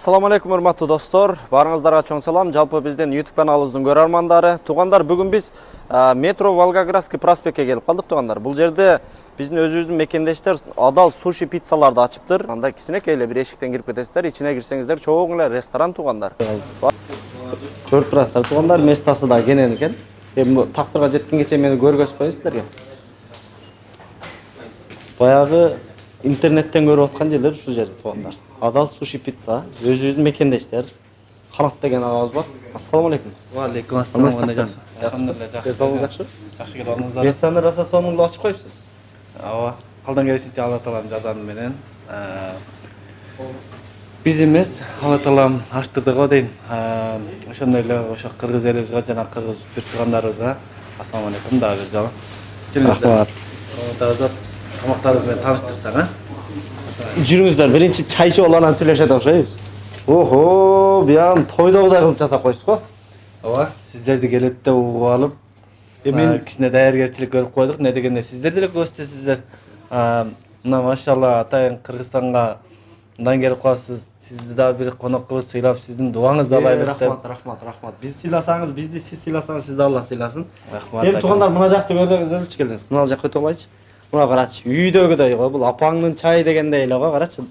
Assalamu алейкум, урматтуу достор. Барыңыздарга чоң салам. Жалпы биздин YouTube каналыбыздын көрөрмандары. Тугандар, бүгүн биз метро Волгоградский проспектке келип калдык, тугандар. Бул жерде биздин өзүбүздүн мекендештер адал суши пиццаларды ачыптыр. Анда кичинекей эле бир эшиктен кирип кетесиздер. Ичине кирсеңиздер чоң эле ресторан, тугандар. Көрүп турасыздар, тугандар, местасы да кенен экен. Эми таксырга жеткенге чейин мени көргөзүп коюңуз сиздерге. Баягы интернеттен көрүп аткан жерлер ушул жерде, тугандар. Адал суши пицца, өзүбүздүн мекендештер. Канат деген агабыз бар. Ассаламу алейкум. Ва алейкум ассалам. Кандай жакшы? Алхамдулилlah, жакшы. Жакшы келип алдыңыздар. Ресторанды жасасоңду ачып коюпсуз. Ооба. Калдан келишинче Алла таалам жардамы менен биз эмес, Алла таалам аштырды го дейм. Ошондой эле ошо кыргыз элибизге жана кыргыз бир туугандарыбызга ассаламу алейкум дагы бир жолу. Рахмат. Дагы тамактарыбыз менен тааныштырсаң, Жүрүңүздөр, биринчи чай ичип анан сүйлөшөт окшойбуз. Охо, буягын тойдогудай кылып жасап коюпсуз го. Ооба, сиздерди келетте угуп алып, кичине даяргерчилик көрүп койдук. Не дегенде сиздер деле көрсөтөсүздөр. Мына машалла атайын Кыргызстанга мындан келип каласыз. Сизди дагы бир конок кылып сыйлап, сиздин дуаңызды алайлык деп. Рахмат. Биз сыйласаңыз, бизди сиз сыйласаңыз, сизди Алла сыйласын. Рахмат. Эми туугандар, мына жакты көрдүңүз келиңиз. Мына жакка өтүп алайчы. Мына карачы, үйдөгүдөй го, бул апаңдын чайы дегендей эле го, карачы.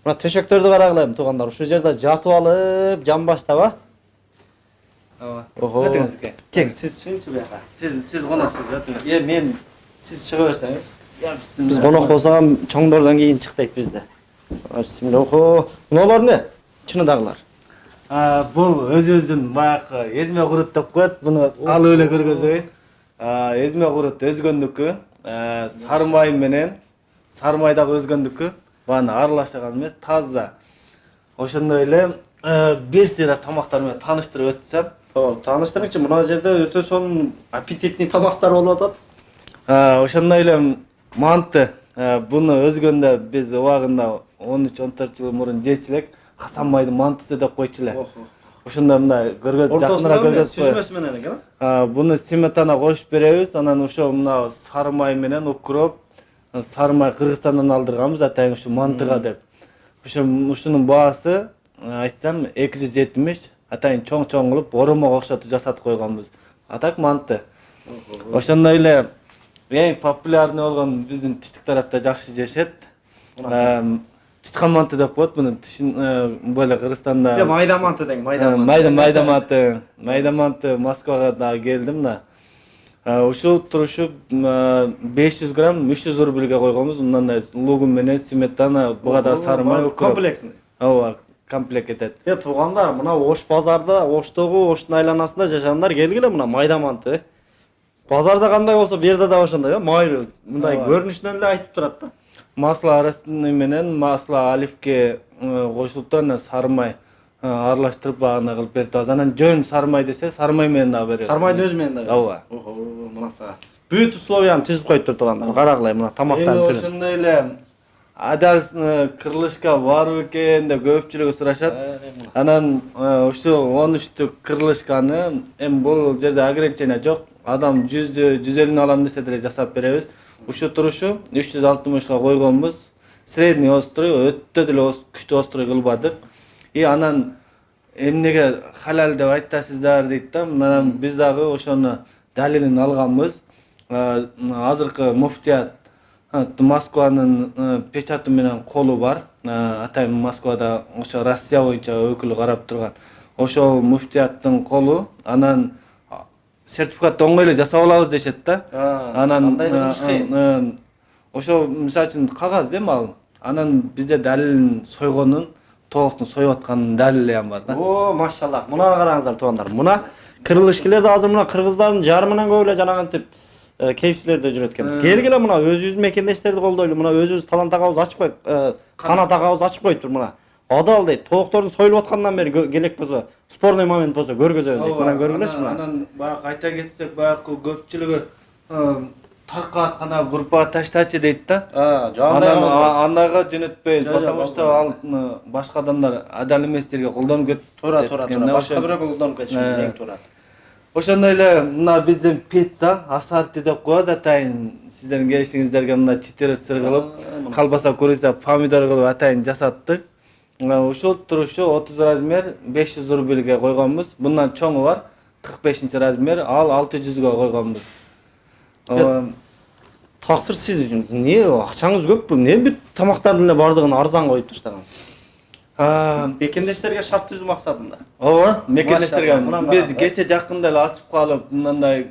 Мына төшөктөрдү карагыла, туугандар. Ушул жерде жатып алып, жан баштап, Ооба. Охо. Өтүңүз ке. Кең, сиз чыгыңызчы буяка. Сиз коноксуз, өтүңүз. Мен сиз чыга берсеңиз. Биз Биз конок болсок, чоңдордон кийин чык дейт бизде. Бисмилlah. Охо. Мыналар не? Чынындагылар. Бул өзүбүздүн баягы эзме курут деп коет. Буну алып эле көргөзөйүн. Эзме курут өзгөндүкү, сары май менен, сары май дагы өзгөндүкү. Баны аралаштырган эмес, таза. Ошондой эле бир сыйра тамактар менен тааныштырып өтсөм. Тааныштырыңызчы, мына жерде өтө сонун аппетитный тамактар болуп атат. Ошондой эле манты. Буну өзгөндө биз убагында 13-14 жыл мурун жечү элек. Хасан майдын мантысы деп койчу эле. Ошондо мындай көргөзүп, жакыныраак көргөзүп коём. Сүзмөсү менен экен. Буну сметана кошуп беребиз. Анан ошо мына сары май менен укроп, сары май Кыргызстандан алдырганбыз атайын ушу мантыга деп. Ушунун баасы айтсам 270, атайын чоң-чоң кылып оромого окшотуп жасатып койгонбуз. Атак манты. Ошондой эле эң популярный болгон биздин түштүк тарапта жакшы жешет. Чыткан манты деп коет буну. Böyle Кыргызстанда. Майда манты дең, майда манты. Майда манты Москвага да келдим да. Ушул турушу 500 грамм 300 рубльге койгонбуз. Мындай лугум менен сметана, буга да сары май комплексный. Ооба, комплект этет. Туугандар, мына Ош базарда, Оштогу, Оштун айланасында жашагандар келгиле мына майда манты. Базарда кандай болсо, бу жерде да ошондой, майлуу. Мындай көрүнүшүнөн эле айтып турат да. Масло арасында менен масло оливке кошулуп анан сары май аралаштырып аны кылып берип атабыз. Анан жөн сары май десе, сары май менен дагы беребиз. Сары майдын өзү менен дагы. Ооба. Мына сага. Бүт условияны түзүп коюптур туугандар. Карагыла мына тамактардын түрү. Ошондой эле адал кырылышка бар экен деп көпчүлүгү сурашат. Анан ушу 13 кырылышканы эми бул жерде ограничение жок. Адам 100-150 алам десе деле жасап беребиз. Ушу турушу 360га койгонбуз. Средний острый, өтө деле күчтүү острый кылбадык. Анан эмнеге халал деп айтасыздар дейт да. Анан биз дагы ошону далилин алганбыз. Азыркы муфтият Москванын печаты менен колу бар. Атайын Москвада ошо Россия боюнча өкүлү карап турган. Ошол муфтияттын колу. Анан сертификатты оңой эле жасап алабыз дешет да. Анан ошо мисалы үчүн кагаз дем ал. Анан бизде далилин сойгонун, тооктун союп атканын далили ham бар да. О, машалла. Мына караңыздар туугандар. Мына кырылышкилер да азыр мына кыргыздардын жарымынан көп эле жанагынтип кейфчилерде жүрөт экенбиз. Келгиле мына өзүбүздүн мекендештерди колдойлу. Мына өзүбүз талант агабыз ачып коюп, канат агабыз ачып коюптур мына. Адал дейт. Тооктордун союлуп аткандан бери келек болсо, спорный момент болсо көргөзөбүн дейт. Мына көргүлөчү мына. Анан баягы айта кетсек, баягы көпчүлүгү тарка аткана группага таштачы дейт да. Анан анага жөнөтпөйбүз, потому что ал башка адамдар адал эместерге колдонуп кетет. Туура. Башка бирөө колдонуп кетиши эң туура. Ошондой эле мына биздин пицца ассорти деп коебуз атайын. Сиздердин келишиңиздерге мына читир ысыр кылып, колбаса, курица, помидор кылып атайын жасаттык. Ушул турушу 30 размер 500 рубльге койгонбуз. Bundan чоңу бар 45 размер, ал 600га койгонбуз. Тақсыр сіз не ақшаңыз көп бу? Не бүт тамақтардың эле бардығын арзан коюп таштагансыз? Мекендештерге шарт түзүү максатында. Ооба, мекендештерге Машалла, биз кече жакында эле ачып калып, мындай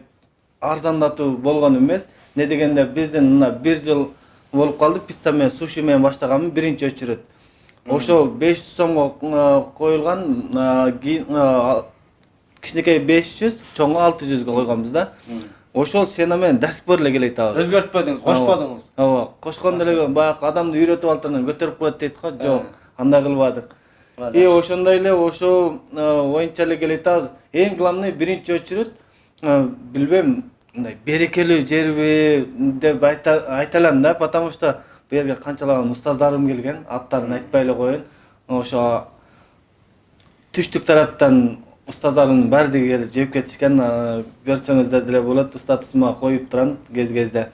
арзандатуу болгон эмес. Не дегенде биздин мына 1 жыл болуп калды, пицца менен суши менен баштаганмын биринчи очередь. Ошол 500 сомго коюлган, кичинекей 500, чоңу 600га койгонбуз да. Ошол сена менен до сих пор эле келет атабыз. Өзгөртпөдүңүз, кошподуңуз. Ооба, кошкондо эле баягы адамды үйрөтүп алтырынан көтөрүп коет дейт го. Жок, андай кылбадык. Ошондой эле ошол оюнча эле келет атабыз. Эң главный биринчи очередь билбейм, мындай берекелүү жерби деп айта алам да, потому что бу жерге канчалаган устаздарым келген, аттарын айтпай эле коеюн. Ошо түштүк тараптан устаздарым бардыгы келип жеп кетишкен, көрсөңүздөр деле болот, статусума коюп турам кез-кезде.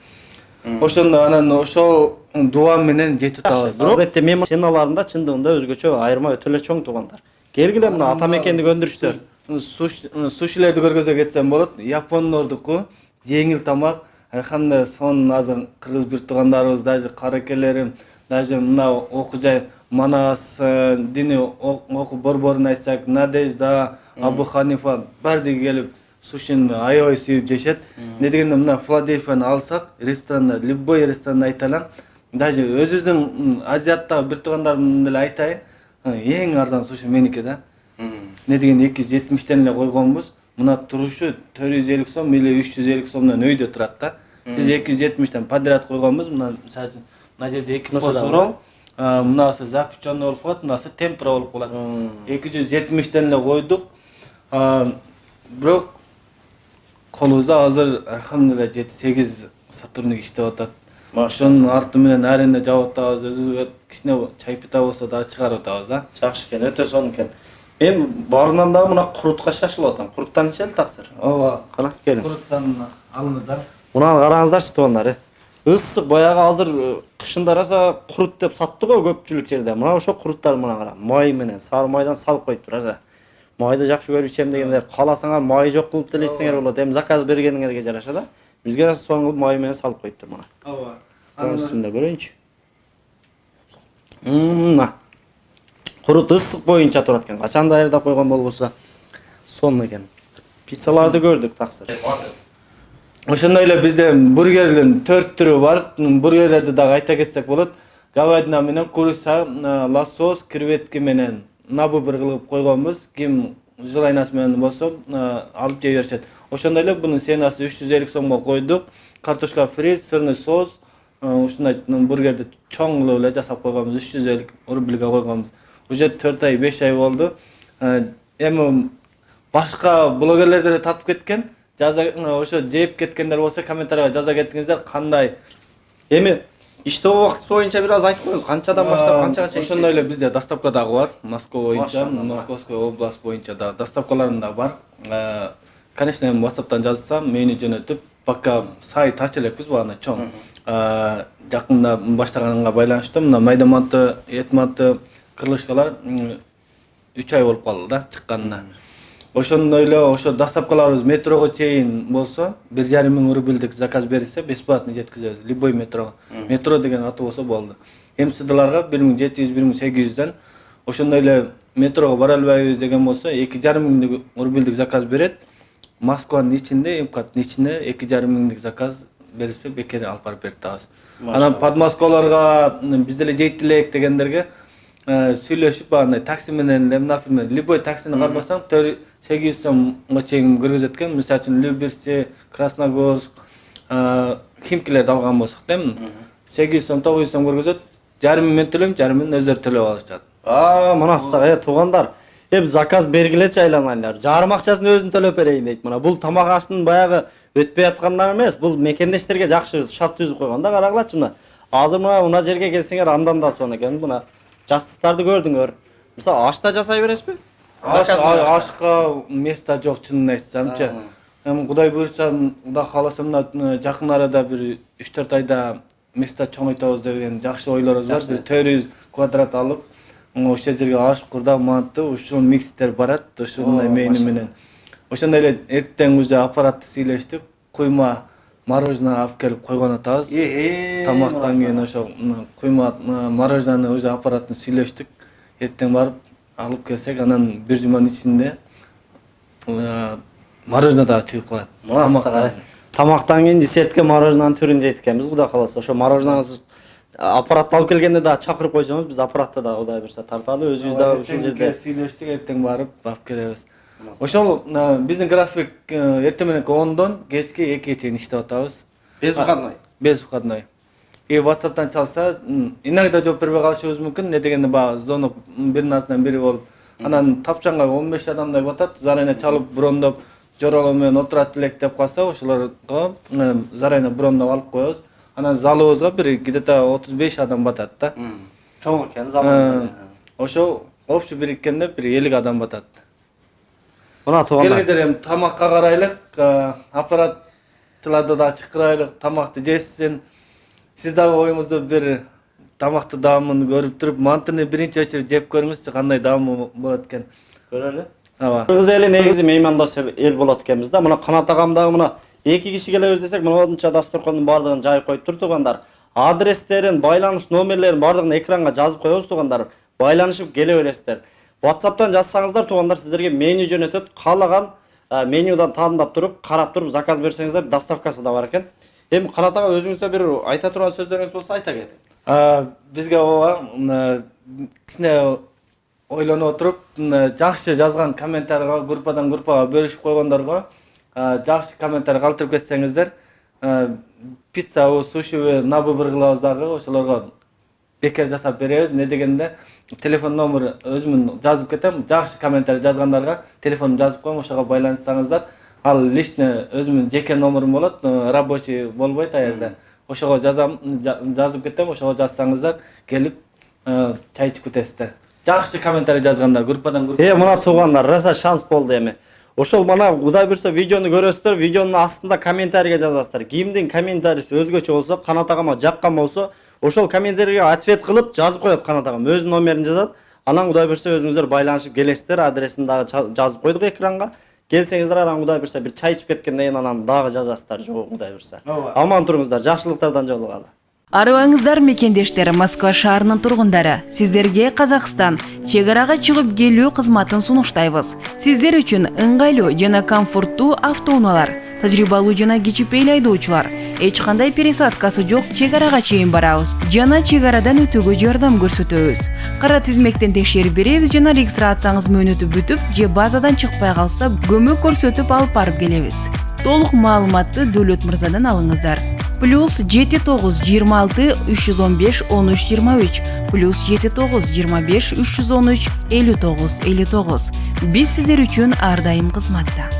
Ошондо анан ошол дуа менен жетип атабыз. Албетте мен сеналарында чындыгында өзгөчө айырма өтө эле чоң туугандар. Келгиле мына ата мекендик өндүрүштөр. Сушилерди көргөзө кетсем болот. Япондордуку жеңил тамак. Айхамда сон азыр кыргыз бир туугандарыбыз, даже каракелерим, даже мына окуу жай Манас, дини окуу борборун айтсак, Надежда, Абу Ханифа бардыгы келип сушини аябай сүйүп жешет. Не дегенде мына Филадельфияны алсак, ресторанда, любой ресторанда айта алам. Даже өзүбүздүн Азияттагы бир туугандарымды деле айтайын, эң арзан суши меники да. Не дегенде 270тен эле койгонбуз. Мына турушу 450 сом или 350 сомдон өйдө турат да. Биз 270тен подряд койгонбуз. Мына мисалы үчүн мына жерде 2 посурол, мынасы запеченный болуп калат, мынасы темпра болуп калат. 270тен эле койдук. Бирок колубузда азыр алхамдулилlah 7-8 сотрудник иштеп атат. Ошонун арты менен арене жабып атабыз, өзүбүзгө кичине чайпыта болсо да чыгарып атабыз да. Жакшы экен, өтө сонун экен. Мен барынан да мына курутка шашылып атам. Куруттан ичели таксыр. Ооба. Кана келиңиз. Куруттан алыңыздар. Мына караңыздарчы туугандар. Ысык баягы азыр кышында раса курут деп сатты го көпчүлүк жерде. Мына ошо куруттар мына кара. Май менен, сары майдан салып коюптур аза. Майды жакшы көрүп ичем дегендер, кааласаңар май жок кылып делесеңер болот. Эми заказ бергениңерге жараша да. Бизге раса соңу май менен салып коюптур мына. Ооба. Анысында көрөйүнчү. Мына. Курут ысык боюнча турат экен. Качан даярдап койгон болбосо сонун экен. Пиццаларды көрдүк таксыр. Ошондой эле бизде бургердин 4 түрү бар. Бургерлерди дагы айта кетсек болот. Говядина менен курица, лосос, креветки менен набыбыр кылып койгонбуз. Ким желайнасы менен болсо алып жей беришет. Ошондой эле бунун ценасы 350 сомго койдук. Картошка фри, сырный соус, ушундай бургерди чоң кылып эле жасап койгонбуз. 350 рубльге койгонбуз. Уже 4 ай, 5 ай болду. Эми башка блогерлерди деле тартып кеткен. Ошо жеп кеткендер болсо комментарийга жаза кетиңиздер, кандай. Эми иштөө убактысы боюнча бир аз айтып коюңуз. Канчадан баштап канчага чейин? Ошондой эле бизде доставка дагы бар. Москва боюнча, Московская область боюнча да доставкаларым да бар. Конечно, эми WhatsApp'тан жазсам, мени жөнөтүп, пока сайт ача элекпиз багана чоң. Жакында баштаганга байланыштуу мына майда манты, эт манты, кырлышкалар 3 ай болуп калды да чыкканына. Ошондой эле ошо доставкаларыбыз метрого чейин болсо 1,5 мың рубльдик заказ берилсе бесплатно жеткизебиз. Любой метрого. Метро деген аты болсо болду. МСДларга 1700-1800ден ошондой эле метрого бара албайбыз деген болсо 2,5 мыңдык рубльдик заказ берет. Москванын ичинде, МКАДтын ичинде 2,5 мыңдык заказ берилсе бекер алып барып берип атабыз. Анан подмосковларга биз деле жейт элек дегендерге сүйлөшүп андай такси менен, например, любой таксини кармасаң 800 сомго чейин киргизет экен. Мисалы үчүн Люберцы, Красногорск, Химкилерди алган болсок да, 800 сом, 900 сом киргизет. Жарым мен төлөйм, жарымын өздөрү төлөп алышат. Мына сага туугандар. Эп заказ бергилечи айланайлар. Жарым акчасын өзүм төлөп берейин дейт. Мына бул тамак аштын баягы өтпөй аткандар эмес. Бул мекендештерге жакшы шарт түзүп койгон да, карагылачы мына. Азыр мына жерге келсеңер андан да сонун экен. Мына жастыктарды көрдүңөр. Мисалы ашта жасай бересизби? Ашка место жок, чынын айтсамчы. Эми Кудай буйрса, Кудай кааласа мына жакын арада бир 3-4 айда место чоңойтабыз деген жакшы ойлорубуз бар. Бир 400 квадрат алып, ошол жерге аш курдак манты ушул микстер барат ушундай мейни менен. Ошондой эле эртең уже аппаратты сүйлөштүк, куйма мороженое алып келип койгон атабыз. Тамактан кийин ошо куйма мороженыйны уже аппараттын сүйлөштүк. Эртең барып алып келсек, анан бир жуманын ичинде мороженое да чыгып калат. Тамактан кийин десертке мороженанын түрүн жейт экенбиз, Кудай кааласа. Ошо мороженаңызды аппаратты алып келгенде да чакырып койсоңуз, биз аппаратты да Кудай буйрса тарталы, өзүбүз да ушул жерде сүйлөштүк, эртең барып алып келебиз. Ошол биздин график эртең менен 10дон кечки 2-ге чейин иштеп атабыз. без выходной. Без выходной. И WhatsApp'tan çalsa inogда жооп бербей калышыбыз мүмкүн. Не дегенде баягы звонок биринин артынан бири болуп. Анан тапчанга 15 адамдай батат, заранее чалып брондоп, жоролоо менен отурат элек деп калса, ошолорго заранее брондоп алып коебуз. Анан залыбызга бир где-то 35 адам батат да. Чоң экен залыбыз. Ошо общий бириккенде бир 50 адам батат. Мына туугандар. Келгендер эми тамакка карайлык, аппаратчыларды да чакырайлык, тамакты жесин. Сиз дагы оюңузду бир тамакты даамын көрүп туруп, мантыны биринчи очередь жеп көрүңүзчү, кандай даамы болот экен. Көрөлү. Ооба. Кыргыз эли негизи меймандош эл болот экенбиз да. Мына Канат агам дагы мына 2 киши келебиз десек, мына одунча дасторкондун баардыгын жайып коюп тур туугандар. Адрестерин, байланыш номерлерин баардыгын экранга жазып коебуз туугандар. Байланышып келе бересиздер. WhatsApp'tan жазсаңыздар туугандар сиздерге меню жөнөтөт. Каалаган менюдан тандап туруп, карап туруп заказ берсеңиздер, доставкасы да бар экен. Эми Канат ага өзүңүздө бир айта турган сөздөрүңүз болсо айта кетиң. Бизге ооба кичине ойлонуп отуруп, жакшы жазган комментарийга группадан группага бөлүшүп койгондорго жакшы комментарий калтырып кетсеңиздер, пиццабы, сушиби на выбор кылабыз дагы, ошолорго бекер жасап беребиз. Не дегенде телефон номер өзүмүн жазып кетем. Жакшы комментарий жазгандарга телефонумду жазып коем, ошого байланышсаңыздар. Ал личный өзүмүн жеке номерим болот, рабочий болбойт аерде. Ошого жазып кетем, ошого жазсаңыздар, келип чай ичип кетесиздер. Жакшы комментарий жазганда группадан группага. Мына туугандар, раса шанс болду эми. Ошол мана Кудай буйрса видеону көрөсүздөр, видеонун астында комментарийге жазасыздар. Кимдин комментарийси өзгөчө болсо, Канат агама жаккан болсо, ошол комментарийге ответ кылып жазып коет Канат агам. Өзүнүн номерин жазат. Анан Кудай буйрса өзүңүздөр байланышып келесиздер. Адресин дагы жазып койдук экранга. Келсеңиздер, анан Кудай буйрса бир чай ичип кеткенден кийин анан дагы жазасыздар. Жок, Кудай буйрса. Аман туруңуздар, жакшылыктардан жолугалы. Арыбаңыздар мекендештер, Москва шаарынын тургундары. Сиздерге Казакстан чек арага чыгып келүү кызматын сунуштайбыз. Сиздер үчүн ыңгайлуу жана комфорттуу автоунаалар, тажрыйбалуу жана кичипейил айдоочулар, эч кандай пересадкасы жок чек арага чейин барабыз жана чек арадан өтүүгө жардам көрсөтөбүз. Кара тизмектен текшерип беребиз жана регистрацияңыз мөөнөтү бүтүп, же базадан чыкпай калса, көмөк көрсөтүп алып барып келебиз. Толук маалыматты Дөөлөт мырзадан алыңыздар. +79 26 315 13 23 +79 25 313 59 59. Биз сиздер үчүн ар дайым кызматта.